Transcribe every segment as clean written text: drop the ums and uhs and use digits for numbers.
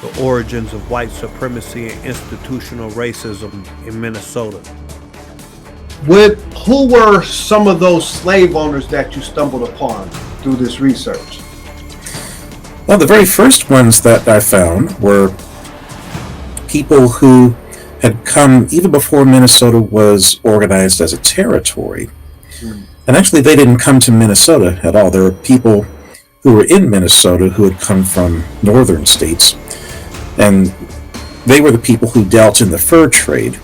the origins of white supremacy and institutional racism in Minnesota. Who were some of those slave owners that you stumbled upon through this research? Well, the very first ones that I found were people who had come even before Minnesota was organized as a territory. And actually, they didn't come to Minnesota at all. There were people who were in Minnesota who had come from northern states, and they were the people who dealt in the fur trade.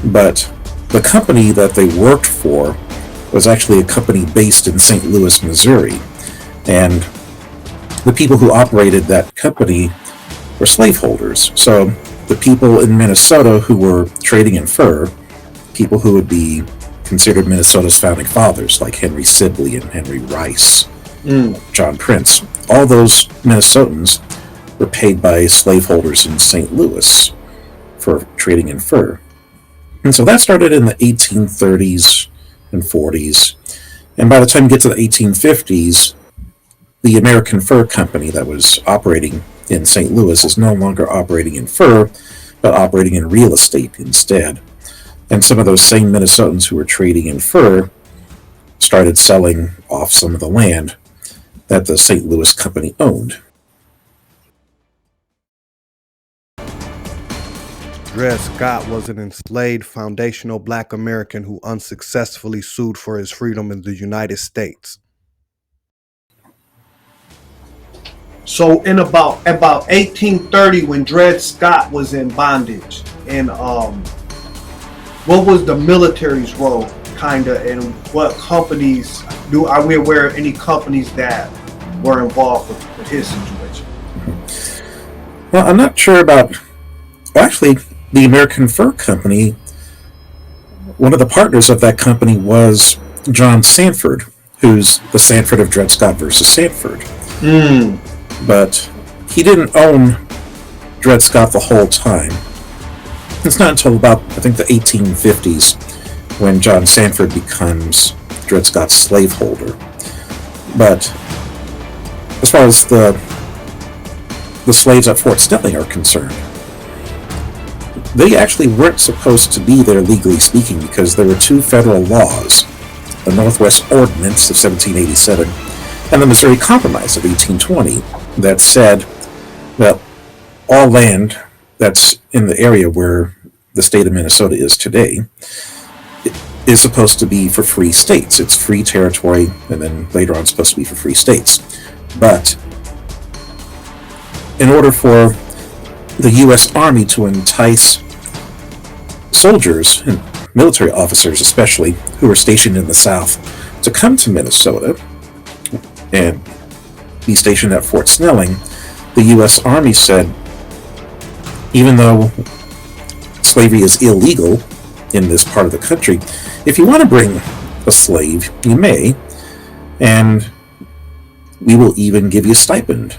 But the company that they worked for was actually a company based in St. Louis, Missouri. And the people who operated that company were slaveholders. So the people in Minnesota who were trading in fur, people who would be considered Minnesota's founding fathers, like Henry Sibley and Henry Rice, John Prince, all those Minnesotans were paid by slaveholders in St. Louis for trading in fur. And so that started in the 1830s and 40s. And by the time you get to the 1850s, the American Fur Company that was operating in St. Louis is no longer operating in fur, but operating in real estate instead. And some of those same Minnesotans who were trading in fur started selling off some of the land that the St. Louis Company owned. Dred Scott was an enslaved foundational Black American who unsuccessfully sued for his freedom in the United States. So in about 1830, when Dred Scott was in bondage, and what was the military's role, kinda, and what companies are we aware of any companies that were involved with his situation? Well, I'm not sure about. Actually, the American Fur Company, one of the partners of that company was John Sanford, who's the Sanford of Dred Scott versus Sanford. But he didn't own Dred Scott the whole time. It's not until about, I think, the 1850s when John Sanford becomes Dred Scott's slaveholder. But as far as the slaves at Fort Snelling are concerned, they actually weren't supposed to be there legally speaking because there were two federal laws, the Northwest Ordinance of 1787 and the Missouri Compromise of 1820, that said that all land that's in the area where the state of Minnesota is today is supposed to be for free states. It's free territory, and then later on it's supposed to be for free states. But in order for the U.S. Army to entice soldiers and military officers especially who were stationed in the South to come to Minnesota and be stationed at Fort Snelling, the U.S. Army said, even though slavery is illegal in this part of the country, if you want to bring a slave, you may, and we will even give you a stipend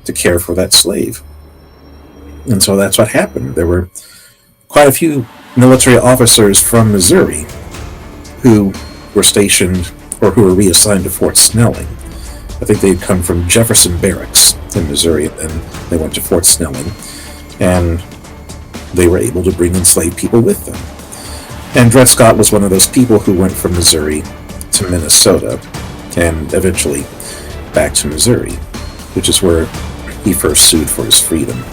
to care for that slave. And so that's what happened. There were quite a few military officers from Missouri who were stationed or who were reassigned to Fort Snelling. I think they'd come from Jefferson Barracks in Missouri, and they went to Fort Snelling, and they were able to bring enslaved people with them. And Dred Scott was one of those people who went from Missouri to Minnesota, and eventually back to Missouri, which is where he first sued for his freedom.